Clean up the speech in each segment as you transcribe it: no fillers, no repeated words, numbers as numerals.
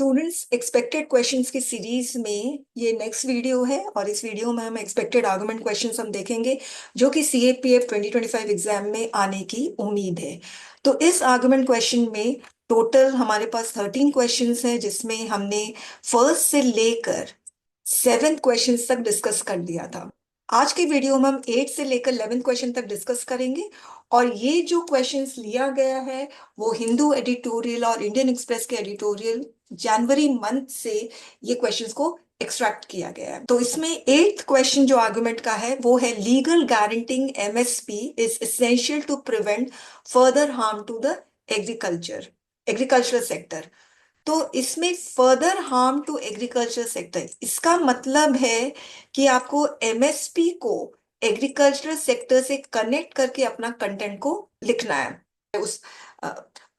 Students expected questions की series में ये नेक्स्ट वीडियो है और इस वीडियो में हम एक्सपेक्टेड आर्गुमेंट क्वेश्चंस हम देखेंगे जो कि सीएपीएफ 2025 एग्जाम में आने की उम्मीद है। तो इस आर्गुमेंट क्वेश्चन में टोटल हमारे पास 13 क्वेश्चंस हैं जिसमें हमने फर्स्ट से लेकर सेवेंथ क्वेश्चन तक डिस्कस कर लिया था। आज की वीडियो में हम 8 से लेकर 11th क्वेश्चन तक डिस्कस करेंगे और ये जो क्वेश्चंस लिया गया है वो हिंदू एडिटोरियल और इंडियन एक्सप्रेस के एडिटोरियल जनवरी मंथ से ये क्वेश्चंस को एक्सट्रैक्ट किया गया है। तो इसमें एट्थ क्वेश्चन जो आर्गुमेंट का है वो है legal guaranteeing MSP is essential to prevent further harm to the agricultural sector. तो इसमें further harm to agriculture sector इसका मतलब है कि आपको एमएसपी को एग्रीकल्चरल सेक्टर से कनेक्ट करके अपना कंटेंट को लिखना है। उस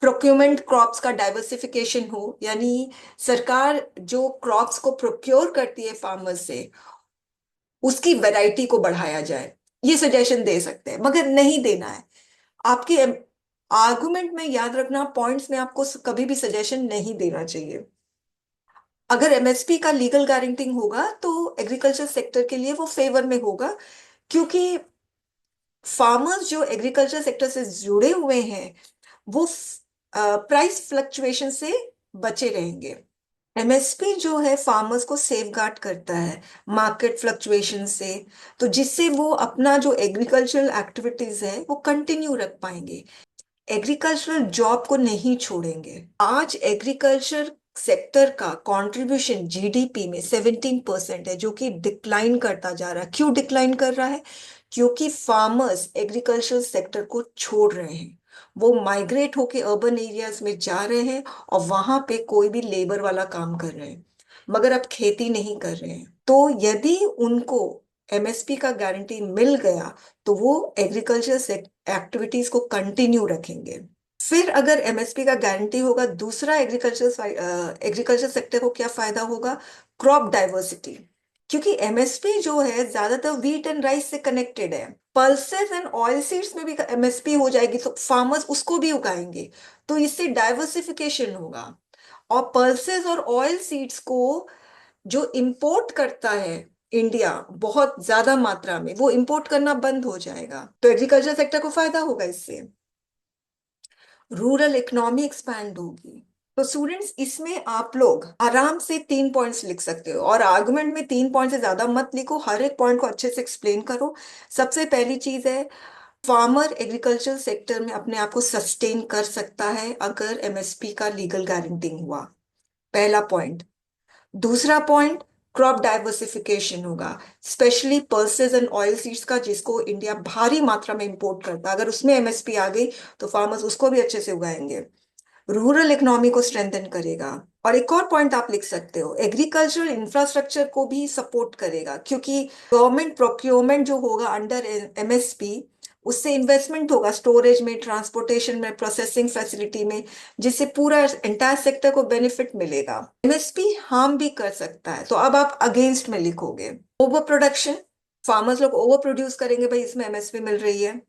प्रोक्योरमेंट क्रॉप्स का डाइवर्सिफिकेशन हो, यानी सरकार जो क्रॉप्स को प्रोक्योर करती है फार्मर्स से उसकी वैरायटी को बढ़ाया जाए, ये सजेशन दे सकते हैं मगर नहीं देना है। आपके आर्गुमेंट में याद रखना, पॉइंट्स में आपको कभी भी सजेशन नहीं देना चाहिए। अगर एमएसपी का लीगल गारंटिंग होगा तो एग्रीकल्चर सेक्टर के लिए वो फेवर में होगा, क्योंकि फार्मर्स जो एग्रीकल्चर सेक्टर से जुड़े हुए हैं वो प्राइस फ्लक्चुएशन से बचे रहेंगे। एमएसपी जो है फार्मर्स को सेफ गार्ड करता है मार्केट फ्लक्चुएशन से, तो जिससे वो अपना जो एग्रीकल्चरल एक्टिविटीज है वो कंटिन्यू रख पाएंगे, एग्रीकल्चरल जॉब को नहीं छोड़ेंगे। आज एग्रीकल्चर सेक्टर का कंट्रीब्यूशन जीडीपी में 17% है, जो कि डिक्लाइन करता जा रहा है। क्यों डिक्लाइन कर रहा है? क्योंकि फार्मर्स एग्रीकल्चरल सेक्टर को छोड़ रहे हैं, वो माइग्रेट होके अर्बन एरियाज में जा रहे हैं और वहां पे कोई भी लेबर वाला काम कर रहे हैं मगर अब खेती नहीं कर रहे हैं। तो यदि उनको एमएसपी का गारंटी मिल गया तो वो एग्रीकल्चर एक्टिविटीज को कंटिन्यू रखेंगे। फिर अगर एमएसपी का गारंटी होगा, दूसरा एग्रीकल्चर सेक्टर को क्या फायदा होगा? क्रॉप डाइवर्सिटी, क्योंकि एमएसपी जो है ज्यादातर वीट एंड राइस से कनेक्टेड है। पल्सेस एंड ऑयल सीड्स में भी एमएसपी हो जाएगी तो फार्मर्स उसको भी उगाएंगे, तो इससे डाइवर्सिफिकेशन होगा। और पल्सेस और ऑयल सीड्स को जो इंपोर्ट करता है इंडिया बहुत ज्यादा मात्रा में, वो इंपोर्ट करना बंद हो जाएगा, तो एग्रीकल्चर सेक्टर को फायदा होगा इससे। रूरल इकोनॉमी एक्सपैंड होगी। तो स्टूडेंट्स इसमें आप लोग आराम से 3 पॉइंट्स लिख सकते हो और आर्गुमेंट में 3 पॉइंट से ज्यादा मत लिखो, हर एक पॉइंट को अच्छे से एक्सप्लेन करो। सबसे पहली चीज है, फार्मर एग्रीकल्चर सेक्टर में अपने आप को सस्टेन कर सकता है अगर एमएसपी का लीगल गारंटिंग हुआ, पहला पॉइंट। दूसरा पॉइंट, क्रॉप डाइवर्सिफिकेशन होगा, specially pulses and oil seeds का, जिसको इंडिया भारी मात्रा में इंपोर्ट करता है। अगर उसमें एमएसपी आ गई तो फार्मर्स उसको भी अच्छे से उगाएंगे, रूरल इकोनॉमी को स्ट्रेंथन करेगा। और एक और पॉइंट आप लिख सकते हो, एग्रीकल्चरल इंफ्रास्ट्रक्चर को भी सपोर्ट करेगा, क्योंकि गवर्नमेंट प्रोक्योरमेंट जो होगा अंडर एमएसपी, उससे इन्वेस्टमेंट होगा स्टोरेज में, ट्रांसपोर्टेशन में, प्रोसेसिंग फैसिलिटी में, जिससे पूरा एंटायर सेक्टर को बेनिफिट मिलेगा। एमएसपी हार्म भी कर सकता है, तो अब आप अगेंस्ट में लिखोगे। ओवर प्रोडक्शन, फार्मर्स लोग ओवर प्रोड्यूस करेंगे, भाई इसमें एमएसपी मिल रही है,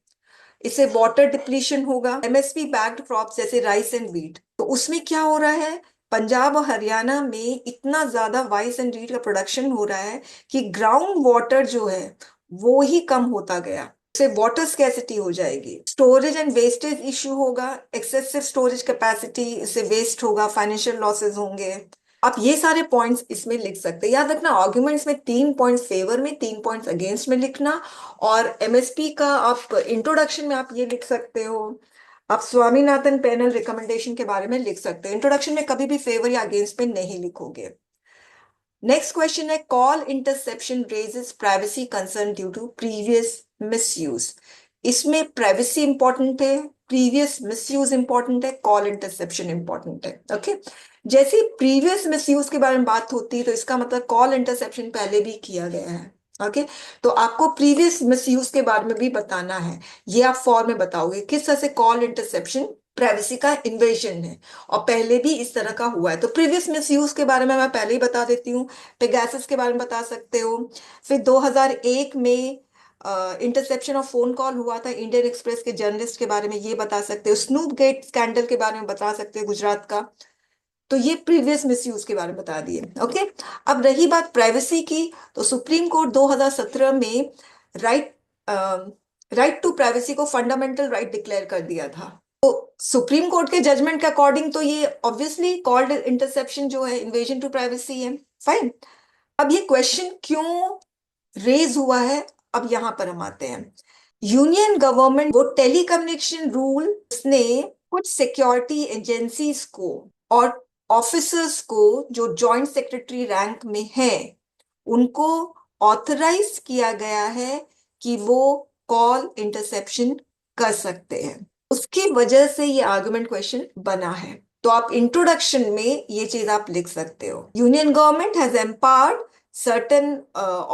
इससे वाटर डिप्लीशन होगा। एमएसपी बैक्ड क्रॉप्स जैसे राइस एंड व्हीट, तो उसमें क्या हो रहा है, पंजाब और हरियाणा में इतना ज्यादा राइस एंड व्हीट का प्रोडक्शन हो रहा है कि ग्राउंड वाटर जो है वो ही कम होता गया, से वाटर स्कैसिटी हो जाएगी। स्टोरेज एंड वेस्टेज इश्यू होगा, एक्सेसिव स्टोरेज कैपेसिटी, इससे वेस्ट होगा, फाइनेंशियल लॉसेस होंगे। आप ये सारे पॉइंट्स इसमें लिख सकते हैं। याद रखना, आर्ग्यूमेंट्स में 3 पॉइंट्स फेवर में, 3 पॉइंट्स अगेंस्ट में लिखना। और एमएसपी का आप इंट्रोडक्शन में आप ये लिख सकते हो, आप स्वामीनाथन पैनल रिकमेंडेशन के बारे में लिख सकते हो। इंट्रोडक्शन में कभी भी फेवर या अगेंस्ट में नहीं लिखोगे। नेक्स्ट क्वेश्चन है, call interception raises privacy concern due to previous misuse. इसमें प्राइवेसी इंपॉर्टेंट है, प्रीवियस मिसयूज इंपॉर्टेंट है, कॉल इंटरसेप्शन इंपॉर्टेंट है। ओके, जैसे प्रीवियस मिसयूज के बारे में बात होती है तो इसका मतलब कॉल इंटरसेप्शन पहले भी किया गया है। ओके, तो आपको प्रीवियस मिसयूज के बारे में भी बताना है। ये आप फॉर्म में बताओगे किस तरह से कॉल इंटरसेप्शन प्राइवेसी का इन्वेजन है और पहले भी इस तरह का हुआ है। तो प्रीवियस मिसयूज के बारे में मैं पहले ही बता देती हूँ। पेगासस के बारे में बता सकते हो। फिर 2001 में इंटरसेप्शन ऑफ फोन कॉल हुआ था इंडियन एक्सप्रेस के जर्नलिस्ट के बारे में, ये बता सकते हो। स्नूप गेट स्कैंडल के बारे में बता सकते हो, गुजरात का। तो ये प्रीवियस मिसयूज के बारे में बता दिए। ओके, अब रही बात प्राइवेसी की, तो सुप्रीम कोर्ट 2017 में राइट राइट टू प्राइवेसी को फंडामेंटल राइट डिक्लेयर कर दिया था। तो सुप्रीम कोर्ट के जजमेंट के अकॉर्डिंग तो ये ऑब्वियसली कॉल्ड इंटरसेप्शन जो है इन्वेजन टू प्राइवेसी है। फाइन। अब ये क्वेश्चन क्यों रेज हुआ है, अब यहां पर हम आते हैं। यूनियन गवर्नमेंट वो टेलीकम्युनिकेशन रूल ने कुछ सिक्योरिटी एजेंसीज को और ऑफिसर्स को जो जॉइंट सेक्रेटरी रैंक में हैं उनको ऑथराइज किया गया है कि वो कॉल इंटरसेप्शन कर सकते हैं। उसकी वजह से ये आर्गुमेंट क्वेश्चन बना है। तो आप इंट्रोडक्शन में ये चीज आप लिख सकते हो, union government has empowered certain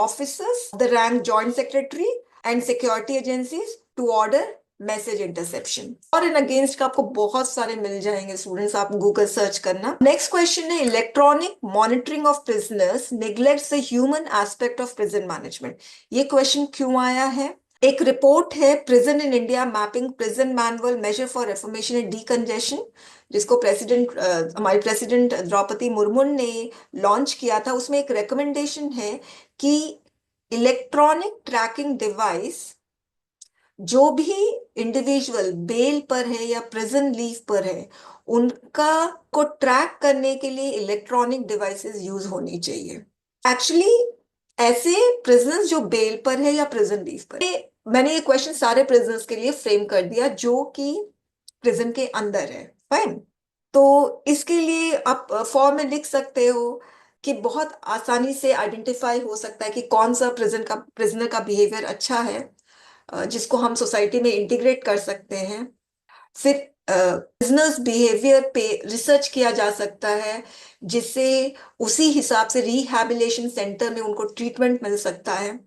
officers, the rank joint secretary and security agencies to order message interception. और इन अगेंस्ट का आपको बहुत सारे मिल जाएंगे स्टूडेंट्स, आप गूगल सर्च करना। नेक्स्ट क्वेश्चन है, electronic monitoring of prisoners neglects the human aspect of prison management. ये क्वेश्चन क्यों आया है? एक रिपोर्ट है prison in India mapping prison manual measure for reformation and decongestion, जिसको प्रेसिडेंट हमारी प्रेसिडेंट द्रौपदी मुर्मू ने लॉन्च किया था। उसमें एक रिकमेंडेशन है कि इलेक्ट्रॉनिक ट्रैकिंग डिवाइस जो भी इंडिविजुअल बेल पर है या प्रिजन लीव पर है उनका को ट्रैक करने के लिए इलेक्ट्रॉनिक डिवाइसेस यूज होनी चाहिए। एक्चुअली ऐसे प्रिजनर्स जो बेल पर है या प्रिजन लीव पर है, मैंने ये क्वेश्चन सारे प्रिजनर्स के लिए फ्रेम कर दिया जो कि प्रिजन के अंदर है। फाइन। तो इसके लिए आप फॉर्म में लिख सकते हो कि बहुत आसानी से आइडेंटिफाई हो सकता है कि कौन सा प्रिजनर का बिहेवियर अच्छा है, जिसको हम सोसाइटी में इंटीग्रेट कर सकते हैं। फिर बिजनेस बिहेवियर पे रिसर्च किया जा सकता है, जिससे उसी हिसाब से रिहैबिलिटेशन सेंटर में उनको ट्रीटमेंट मिल सकता है।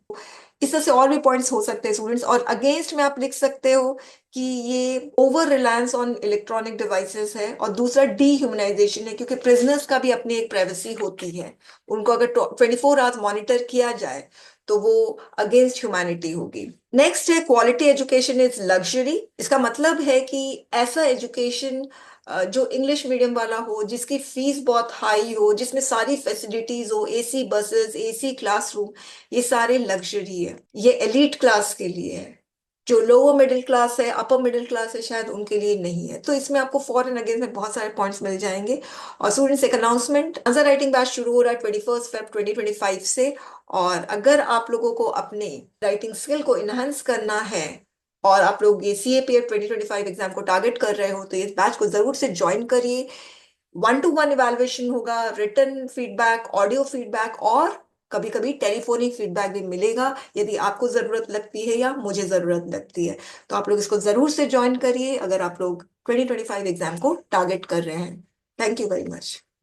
इस तरह से और भी पॉइंट्स हो सकते हैं स्टूडेंट्स। और अगेंस्ट में आप लिख सकते हो कि ये over reliance on electronic devices है, और दूसरा डीह्यूमनाइजेशन है, क्योंकि प्रिजनर्स का भी अपनी एक प्राइवेसी होती है। उनको अगर 24 आवर्स मॉनिटर किया जाए तो वो अगेंस्ट ह्यूमैनिटी होगी। नेक्स्ट है, क्वालिटी एजुकेशन इज लग्जरी। इसका मतलब है कि ऐसा एजुकेशन जो इंग्लिश मीडियम वाला हो, जिसकी फीस बहुत हाई हो, जिसमें सारी फैसिलिटीज हो, एसी बसेस, एसी क्लासरूम, ये सारे लग्जरी है, ये एलीट क्लास के लिए है। जो लोअर मिडिल क्लास है, अपर मिडिल क्लास है, शायद उनके लिए नहीं है। तो इसमें आपको फॉर एंड अगेंस्ट में बहुत सारे पॉइंट्स मिल जाएंगे। और स्टूडेंट्स, एक अनाउंसमेंट, आंसर राइटिंग बैच शुरू हो रहा है 21 फेब 2025 से। और अगर आप लोगों को अपने राइटिंग स्किल को इनहेंस करना है और आप लोग ये CAPF 2025 एग्जाम को टारगेट कर रहे हो, तो इस बैच को जरूर से ज्वाइन करिए। 1-to-1 इवैल्यूएशन होगा, रिटन फीडबैक, ऑडियो फीडबैक, और कभी कभी टेलीफोनिक फीडबैक भी मिलेगा यदि आपको जरूरत लगती है या मुझे जरूरत लगती है। तो आप लोग इसको जरूर से ज्वाइन करिए अगर आप लोग 2025 एग्जाम को टारगेट कर रहे हैं। Thank you very much.